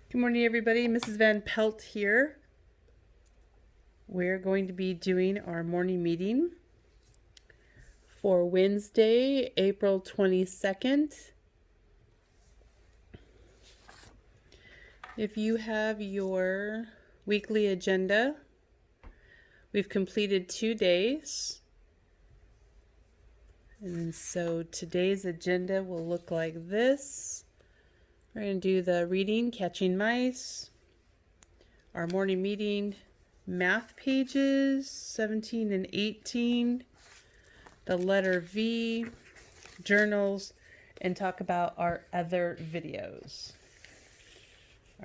Good morning, everybody. Mrs. Van Pelt here. We're going to be doing our morning meeting for Wednesday, April 22nd. If you have your weekly agenda, we've completed 2 days. And so today's agenda will look like this. We're going to do the reading, Catching Mice, our morning meeting, math pages 17 and 18, the letter V, journals, and talk about our other videos.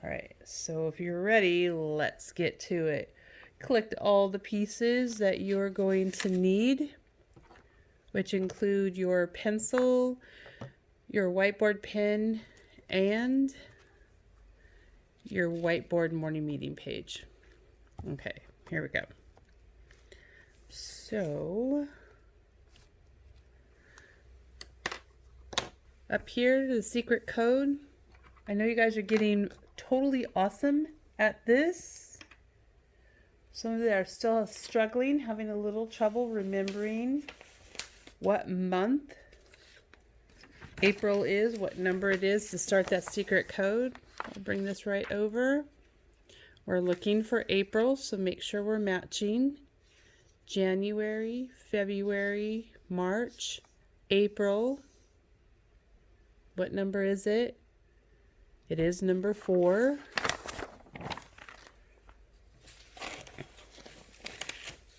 All right, so if you're ready, let's get to it. Collect all the pieces that you're going to need, which include your pencil, your whiteboard pen, and your whiteboard morning meeting page. Okay, here we go. So, up here, the secret code. I know you guys are getting totally awesome at this. Some of you are still struggling, having a little trouble remembering what month April is, what number it is to start that secret code. I'll bring this right over. We're looking for April, so make sure we're matching. January, February, March, April. What number is it? It is number 4.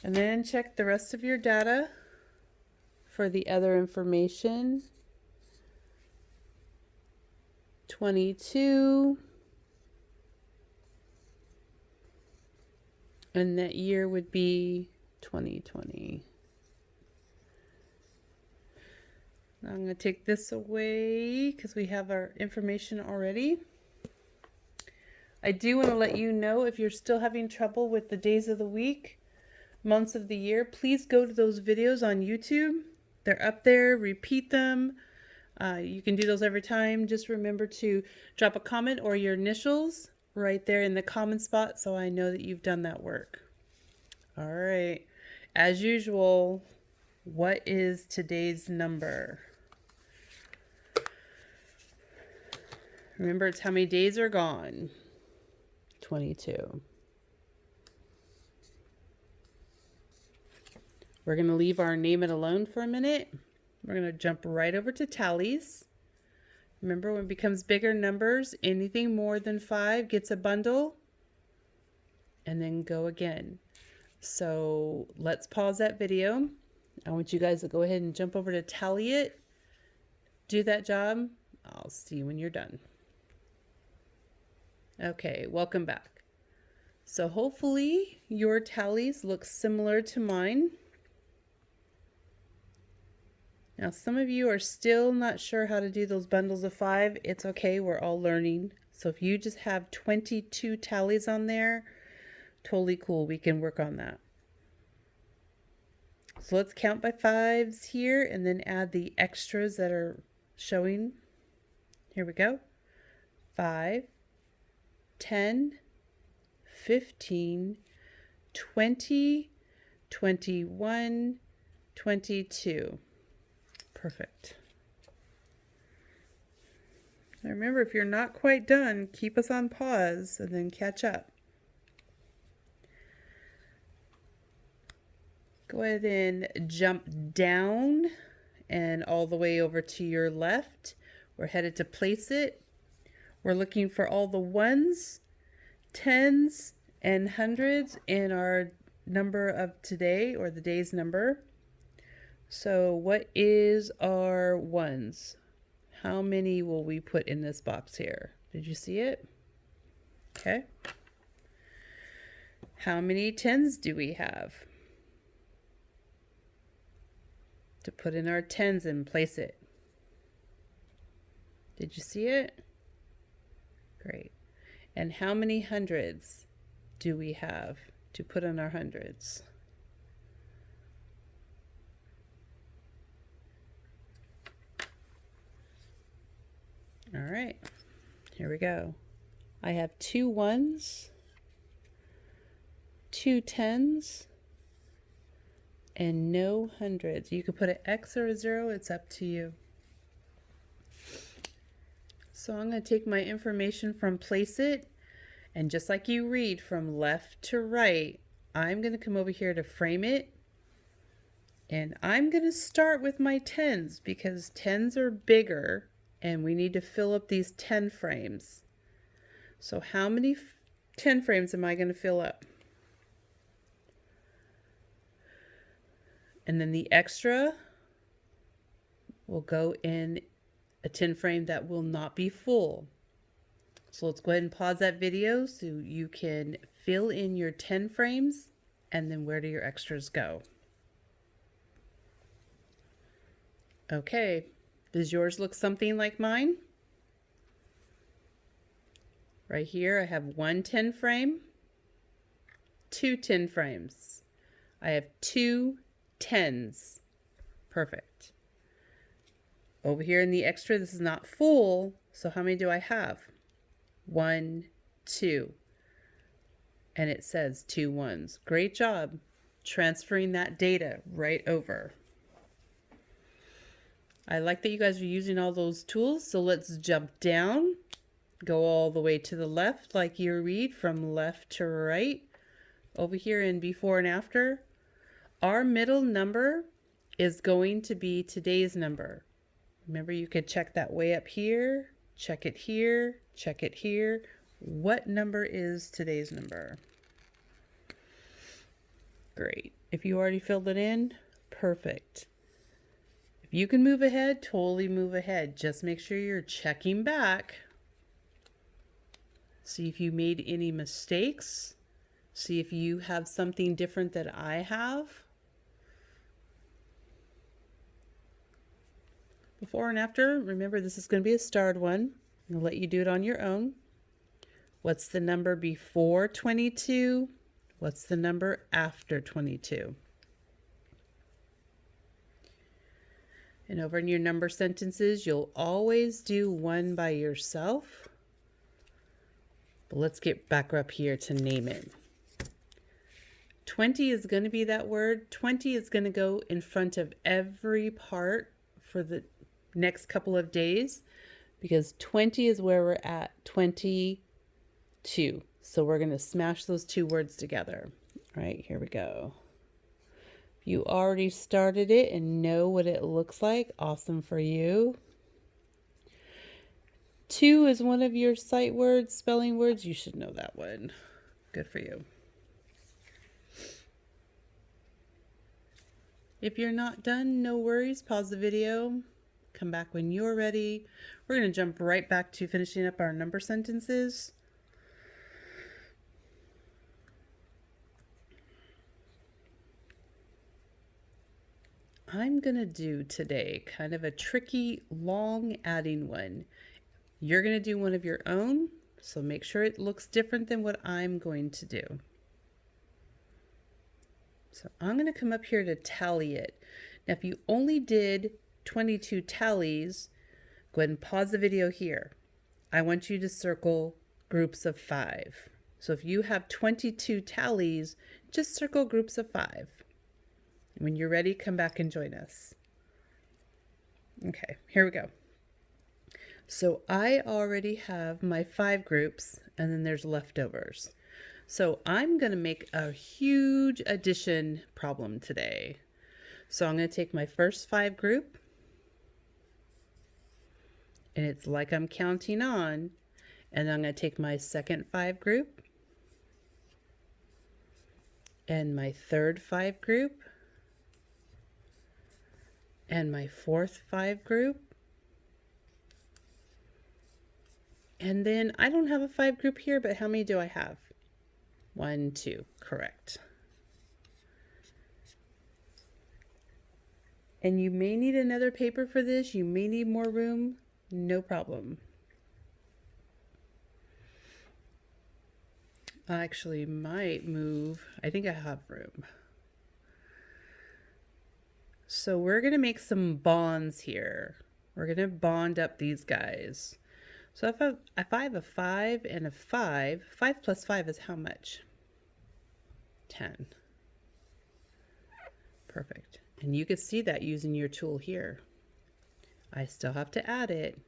And then check the rest of your data for the other information. 22. And that year would be 2020. Now I'm going to take this away because we have our information already. I do want to let you know if you're still having trouble with the days of the week, months of the year, please go to those videos on YouTube. They're up there. Repeat them. You can do those every time. Just remember to drop a comment or your initials right there in the comment spot so I know that you've done that work. All right. As usual, what is today's number? Remember, it's how many days are gone. 22. We're going to leave our name it alone for a minute. We're going to jump right over to tallies. Remember, when it becomes bigger numbers, anything more than 5 gets a bundle. And then go again. So let's pause that video. I want you guys to go ahead and jump over to tally it. Do that job. I'll see you when you're done. Okay, welcome back. So hopefully your tallies look similar to mine. Now, some of you are still not sure how to do those bundles of 5. It's okay, we're all learning. So if you just have 22 tallies on there, totally cool, we can work on that. So let's count by 5s here and then add the extras that are showing. Here we go. 5, 10, 15, 20, 21, 22. Perfect. Now remember, if you're not quite done, keep us on pause and then catch up. Go ahead and jump down and all the way over to your left. We're headed to place it. We're looking for all the 1s, 10s, and 100s in our number of today, or the day's number. So what is our 1s? How many will we put in this box here? Did you see it? Okay. How many 10s do we have? To put in our 10s and place it. Did you see it? Great. And how many 100s do we have to put in our 100s? All right, here we go. I have 2 1s, 2 10s, and no hundreds. You could put an X or a 0, it's up to you. So I'm going to take my information from Placeit, and just like you read from left to right, I'm going to come over here to frame it, and I'm going to start with my 10s because 10s are bigger and we need to fill up these 10 frames. So how many 10 frames am I going to fill up? And then the extra will go in a 10 frame that will not be full. So let's go ahead and pause that video so you can fill in your 10 frames, and then where do your extras go? Okay, does yours look something like mine? Right here I have 1 10 frame, 2 10 frames. I have 2 10s. Perfect. Over here in the extra, this is not full, so how many do I have? 1, 2. And it says 2 1s. Great job transferring that data right over. I like that you guys are using all those tools, so let's jump down, go all the way to the left like you read from left to right. Over here in before and after, our middle number is going to be today's number. Remember, you could check that way up here, check it here, check it here. What number is today's number? Great. If you already filled it in, perfect. If you can move ahead, totally move ahead. Just make sure you're checking back. See if you made any mistakes. See if you have something different that I have. Before and after, remember this is going to be a starred one. I'm going to let you do it on your own. What's the number before 22? What's the number after 22? And over in your number sentences, you'll always do one by yourself. But let's get back up here to name it. 20 is going to be that word. 20 is going to go in front of every part for the next couple of days, because 20 is where we're at, 22. So we're going to smash those 2 words together. All right, here we go. You already started it and know what it looks like. Awesome for you. 2 is one of your sight words, spelling words. You should know that one. Good for you. If you're not done, no worries. Pause the video. Come back when you're ready. We're going to jump right back to finishing up our number sentences. I'm going to do today kind of a tricky, long adding one. You're going to do one of your own, so make sure it looks different than what I'm going to do. So I'm going to come up here to tally it. Now, if you only did 22 tallies, go ahead and pause the video here. I want you to circle groups of 5. So if you have 22 tallies, just circle groups of 5. When you're ready, come back and join us. Okay, here we go. So I already have my 5 groups, and then there's leftovers. So I'm going to make a huge addition problem today. So I'm going to take my first 5 group, and it's like I'm counting on, and I'm going to take my second 5 group, and my third 5 group, and my fourth 5 group, and then I don't have a 5 group here, but how many do I have? 1, 2, correct. And you may need another paper for this. You may need more room. No problem. I actually might move. I think I have room. So we're going to make some bonds here. We're going to bond up these guys. So if I have a 5 and a 5, 5 plus 5 is how much? 10. Perfect. And you can see that using your tool here. I still have to add it.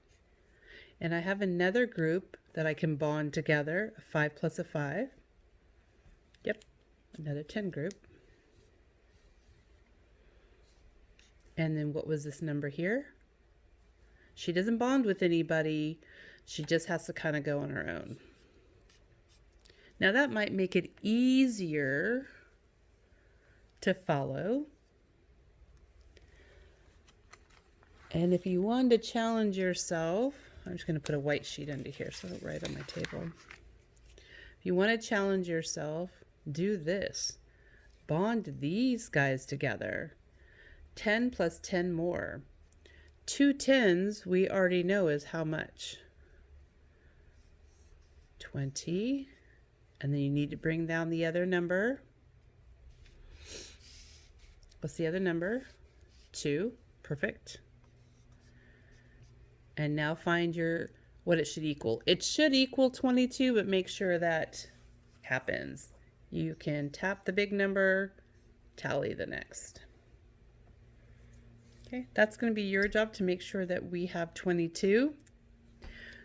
And I have another group that I can bond together, a 5 plus a 5. Yep, another 10 group. And then what was this number here? She doesn't bond with anybody. She just has to kind of go on her own. Now that might make it easier to follow. And if you want to challenge yourself, I'm just going to put a white sheet under here so I'll write on my table. If you want to challenge yourself, do this. Bond these guys together. 10 plus 10 more. 2 10s we already know is how much? 20. And then you need to bring down the other number. What's the other number? 2. Perfect. And now find what it should equal. It should equal 22, but make sure that happens. You can tap the big number, tally the next. Okay, that's going to be your job to make sure that we have 22.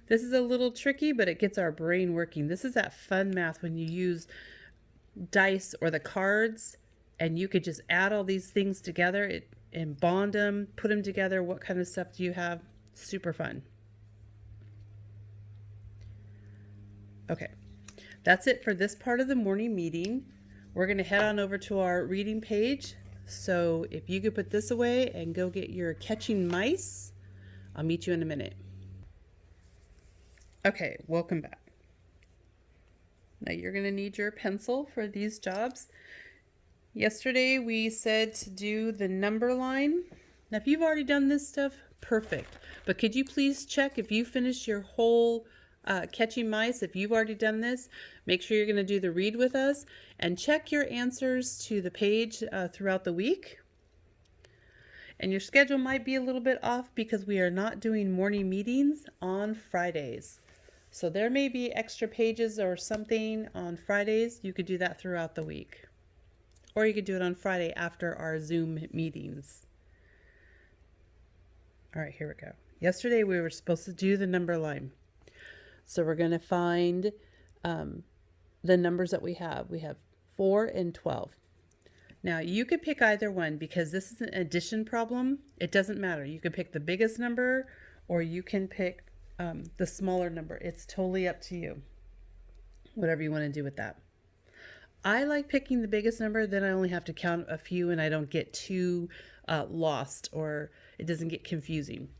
This is a little tricky, but it gets our brain working. This is that fun math when you use dice or the cards and you could just add all these things together and bond them, put them together. What kind of stuff do you have? Super fun. Okay, that's it for this part of the morning meeting. We're going to head on over to our reading page. So if you could put this away and go get your Catching Mice, I'll meet you in a minute. Okay, welcome back. Now you're going to need your pencil for these jobs. Yesterday we said to do the number line. Now if you've already done this stuff, perfect. But could you please check if you finished your whole Catching Mice? If you've already done this, make sure you're going to do the read with us and check your answers to the page throughout the week. And your schedule might be a little bit off because we are not doing morning meetings on Fridays. So there may be extra pages or something on Fridays. You could do that throughout the week. Or you could do it on Friday after our Zoom meetings. All right, here we go. Yesterday we were supposed to do the number line. So we're going to find the numbers that we have. We have 4 and 12. Now you could pick either one because this is an addition problem. It doesn't matter. You can pick the biggest number or you can pick the smaller number. It's totally up to you. Whatever you want to do with that. I like picking the biggest number, then I only have to count a few and I don't get too lost or it doesn't get confusing.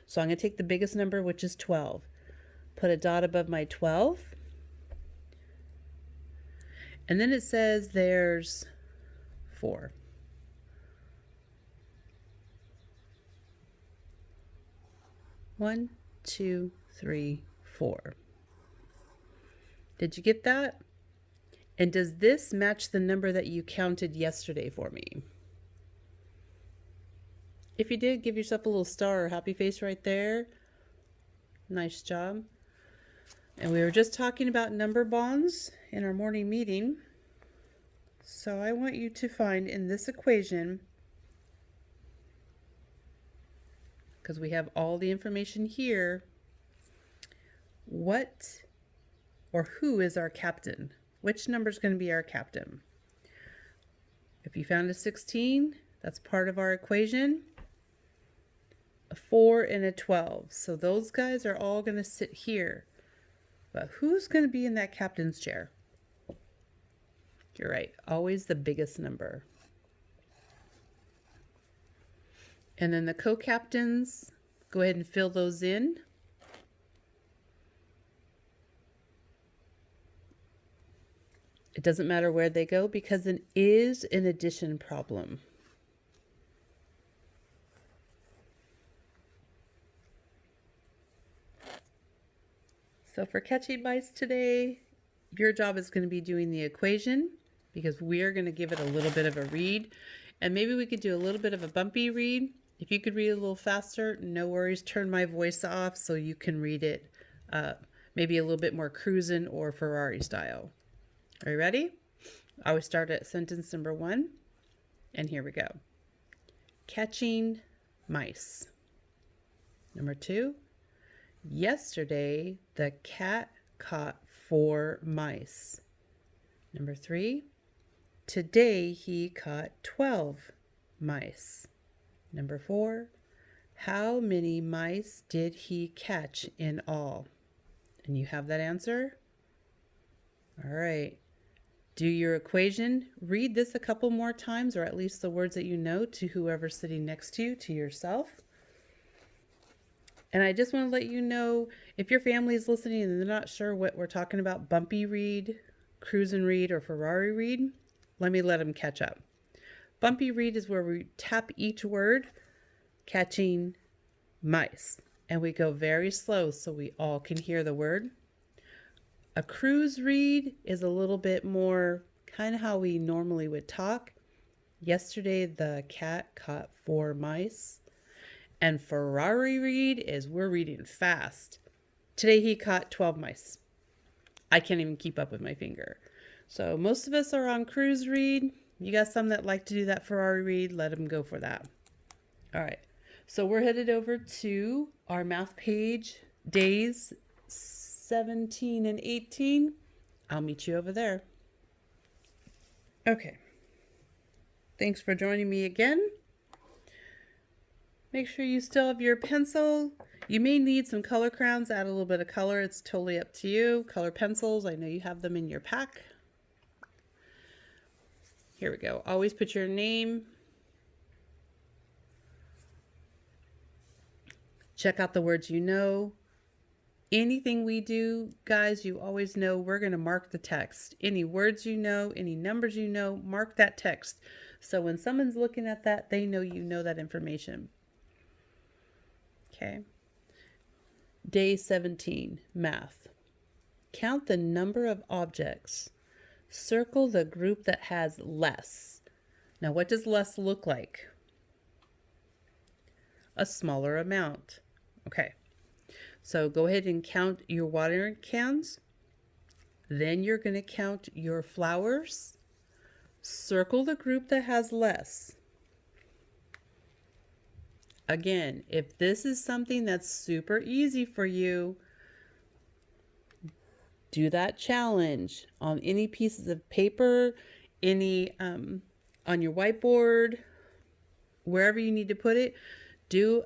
So I'm going to take the biggest number, which is 12. Put a dot above my 12. And then it says there's 4. One, 2, 3, 4. Did you get that? And does this match the number that you counted yesterday for me? If you did, give yourself a little star or happy face right there. Nice job. And we were just talking about number bonds in our morning meeting. So I want you to find in this equation, because we have all the information here, what or who is our captain? Which number is going to be our captain? If you found a 16, that's part of our equation. A 4 and a 12. So those guys are all going to sit here. But who's going to be in that captain's chair? You're right. Always the biggest number. And then the co-captains, go ahead and fill those in. It doesn't matter where they go because it is an addition problem. So for Catching Mice today, your job is going to be doing the equation because we're going to give it a little bit of a read. And maybe we could do a little bit of a bumpy read. If you could read a little faster, no worries. Turn my voice off so you can read it maybe a little bit more cruising or Ferrari style. Are you ready? I always start at sentence number 1, and here we go. Catching mice. Number 2, yesterday the cat caught 4 mice. Number 3, today he caught 12 mice. Number 4, how many mice did he catch in all? And you have that answer? All right. Do your equation. Read this a couple more times, or at least the words that you know, to whoever's sitting next to you, to yourself. And I just want to let you know, if your family is listening and they're not sure what we're talking about, bumpy read, cruise and read, or Ferrari read, let them catch up. Bumpy read is where we tap each word, catching mice. And we go very slow so we all can hear the word. A cruise read is a little bit more kind of how we normally would talk. Yesterday, the cat caught 4 mice. And Ferrari read is we're reading fast. Today, he caught 12 mice. I can't even keep up with my finger. So most of us are on cruise read. You got some that like to do that Ferrari read. Let them go for that. All right. So we're headed over to our math page, days 17 and 18. I'll meet you over there. Okay. Thanks for joining me again. Make sure you still have your pencil. You may need some color crayons, add a little bit of color. It's totally up to you. Color pencils, I know you have them in your pack. Here we go. Always put your name. Check out the words you know. Anything we do, guys, you always know we're going to mark the text. Any words you know, any numbers you know, mark that text. So when someone's looking at that, they know you know that information. Okay. Day 17, math. Count the number of objects. Circle the group that has less. Now, what does less look like? A smaller amount. Okay. So go ahead and count your watering cans. Then you're going to count your flowers. Circle the group that has less. Again, if this is something that's super easy for you, do that challenge on any pieces of paper, any on your whiteboard, wherever you need to put it. Do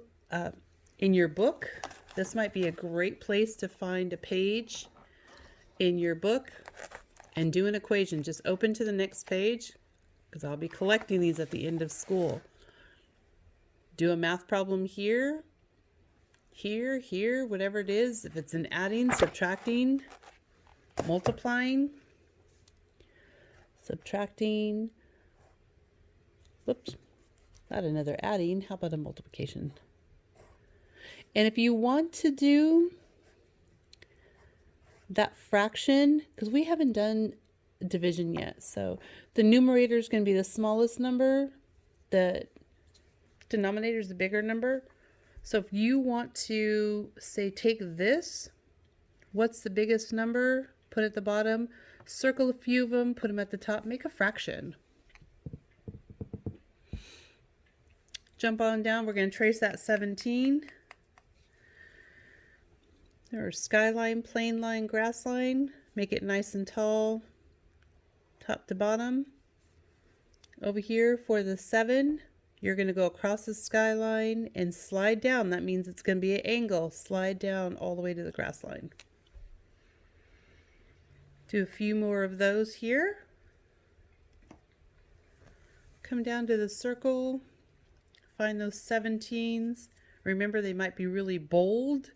in your book. This might be a great place to find a page in your book and do an equation. Just open to the next page, because I'll be collecting these at the end of school. Do a math problem here, here, whatever it is. If it's an adding, subtracting, multiplying, subtracting, whoops, not another adding. How about a multiplication? And if you want to do that fraction, because we haven't done division yet. So the numerator is going to be the smallest number. The denominator is the bigger number. So if you want to say, take this, what's the biggest number? Put it at the bottom, circle a few of them, put them at the top, make a fraction. Jump on down. We're going to trace that 17. There's skyline, plane line, grass line. Make it nice and tall, top to bottom. Over here for the 7, you're going to go across the skyline and slide down. That means it's going to be an angle. Slide down all the way to the grass line. Do a few more of those here. Come down to the circle. Find those 17s. Remember, they might be really bold.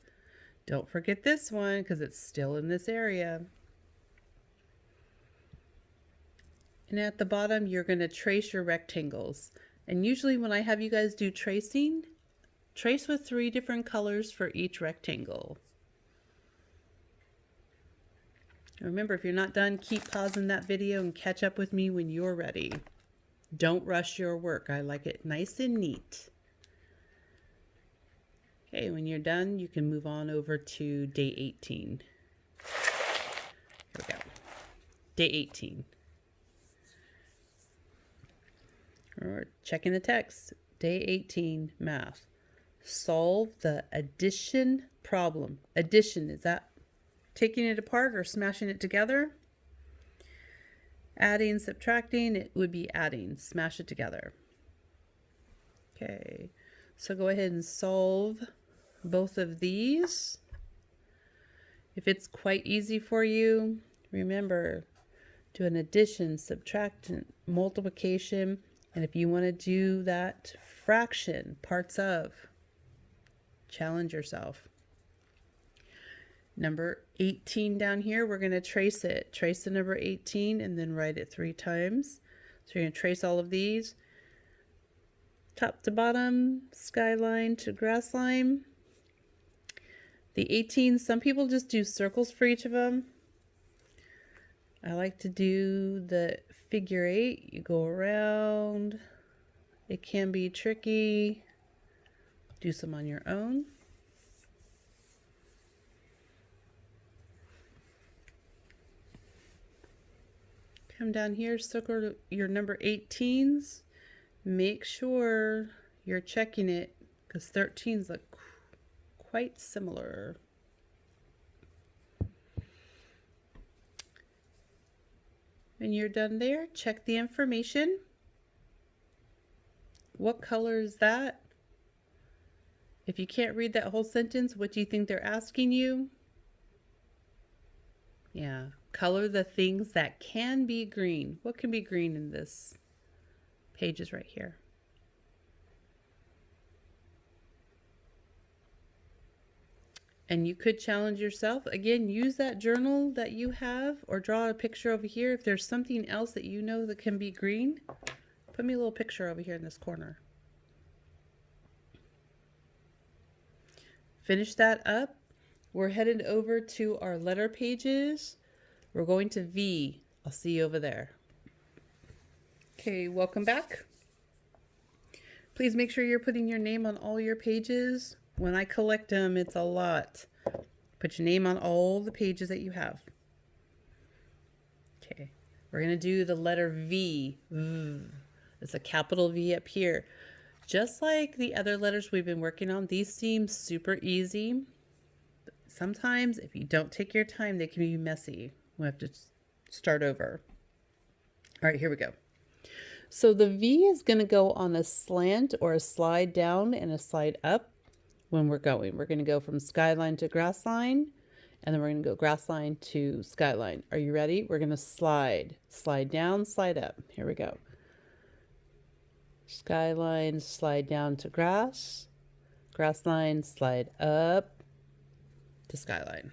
Don't forget this one because it's still in this area. And at the bottom, you're going to trace your rectangles. And usually when I have you guys do tracing, trace with 3 different colors for each rectangle. Remember, if you're not done, keep pausing that video and catch up with me when you're ready. Don't rush your work. I like it nice and neat. Okay, when you're done, you can move on over to day 18. Here we go. Day 18. Or checking the text. Day 18, math. Solve the addition problem. Addition, is that taking it apart or smashing it together? Adding, subtracting, it would be adding. Smash it together. Okay, so go ahead and solve both of these. If it's quite easy for you, remember, do an addition, subtraction, multiplication, and if you want to do that fraction, parts of, challenge yourself. Number 18 down here, we're going to trace it. Trace the number 18 and then write it 3 times. So you're going to trace all of these. Top to bottom, skyline to grass line. The 18, some people just do circles for each of them. I like to do the figure 8. You go around. It can be tricky. Do some on your own. Come down here, circle your number 18s. Make sure you're checking it because 13s look quite similar. When you're done there, check the information. What color is that? If you can't read that whole sentence, what do you think they're asking you? Yeah, color the things that can be green. What can be green in this pages right here? And you could challenge yourself. Again, use that journal that you have or draw a picture over here. If there's something else that you know that can be green, put me a little picture over here in this corner. Finish that up. We're headed over to our letter pages. We're going to V. I'll see you over there. Okay, welcome back. Please make sure you're putting your name on all your pages. When I collect them, it's a lot. Put your name on all the pages that you have. Okay, we're going to do the letter V. It's a capital V up here. Just like the other letters we've been working on, these seem super easy. Sometimes, if you don't take your time, they can be messy. We'll have to start over. All right, here we go. So the V is going to go on a slant or a slide down and a slide up when we're going. We're going to go from skyline to grass line, and then we're going to go grass line to skyline. Are you ready? We're going to slide. Slide down, slide up. Here we go. Skyline, slide down to grass. Grass line, slide up to skyline.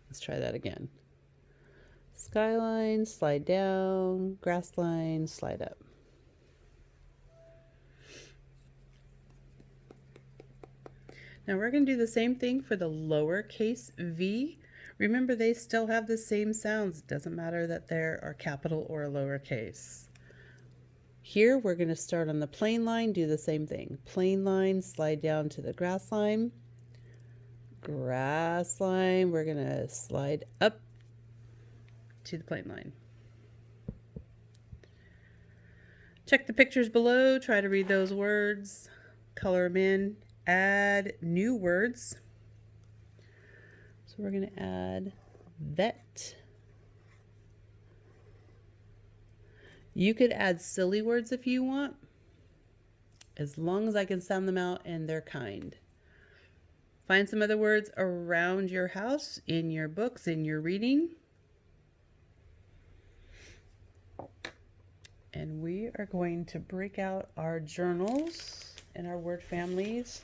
Let's try that again. Skyline, slide down, grass line, slide up. Now we're going to do the same thing for the lowercase v. Remember, they still have the same sounds. It doesn't matter that there are capital or lowercase. Here we're going to start on the plain line, do the same thing. Plain line, slide down to the grass line. Grass line, we're going to slide up to the plain line. Check the pictures below, try to read those words, color them in, add new words. So we're going to add vet. You could add silly words if you want, as long as I can sound them out and they're kind. Find some other words around your house, in your books, in your reading. And we are going to break out our journals and our word families.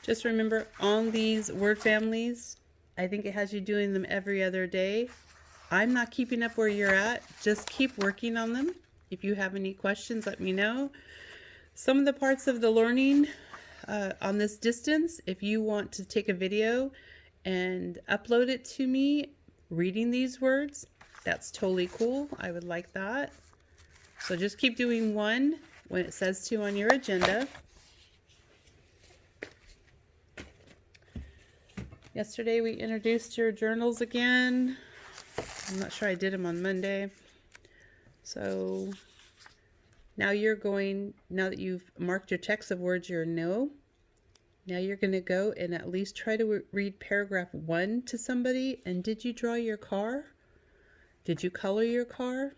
Just remember, on these word families, I think it has you doing them every other day. I'm not keeping up where you're at. Just keep working on them. If you have any questions, let me know. Some of the parts of the learning on this distance, if you want to take a video and upload it to me, reading these words, That's totally cool. I would like that. So just keep doing 1 when it says 2 on your agenda. Yesterday we introduced your journals again. I'm not sure I did them on Monday. So now now that you've marked your text of words you know, now you're going to go and at least try to read paragraph 1 to somebody. And did you draw your car? Did you color your car?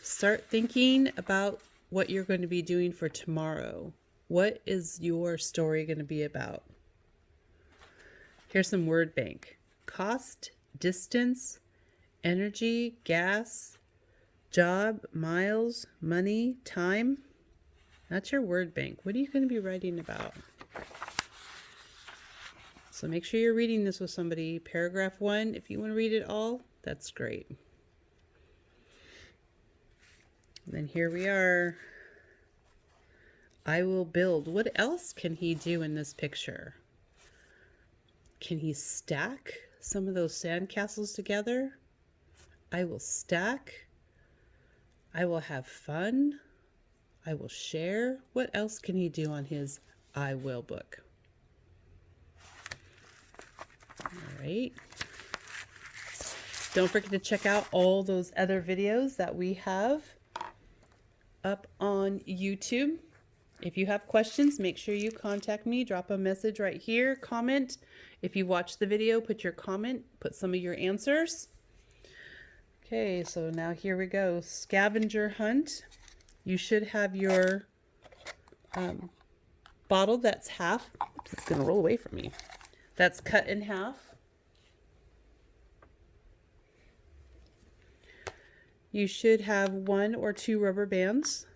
Start thinking about what you're going to be doing for tomorrow. What is your story going to be about? Here's some word bank. Cost, distance, energy, gas, job, miles, money, time. That's your word bank. What are you going to be writing about? So make sure you're reading this with somebody. Paragraph 1, if you want to read it all, that's great. And then here we are. I will build. What else can he do in this picture? Can he stack some of those sandcastles together? I will stack. I will have fun. I will share. What else can he do on his I will book? All right. Don't forget to check out all those other videos that we have up on YouTube. If you have questions, make sure you contact me. Drop a message right here. Comment. If you watch the video, put your comment. Put some of your answers. Okay, so now here we go. Scavenger hunt. You should have your bottle that's half. It's going to roll away from me. That's cut in half. You should have 1 or 2 rubber bands.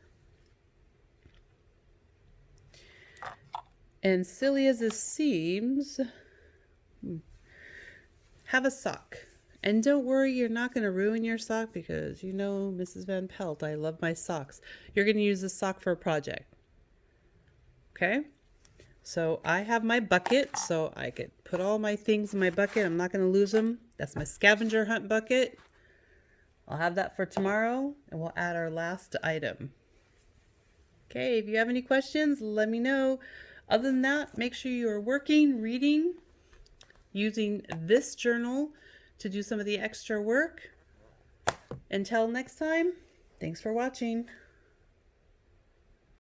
And silly as this seems, have a sock. And don't worry, you're not going to ruin your sock because you know Mrs. Van Pelt, I love my socks. You're going to use this sock for a project. Okay? So I have my bucket, so I could put all my things in my bucket. I'm not going to lose them. That's my scavenger hunt bucket. I'll have that for tomorrow, and we'll add our last item. Okay, if you have any questions, let me know. Other than that, make sure you are working, reading, using this journal to do some of the extra work. Until next time, thanks for watching.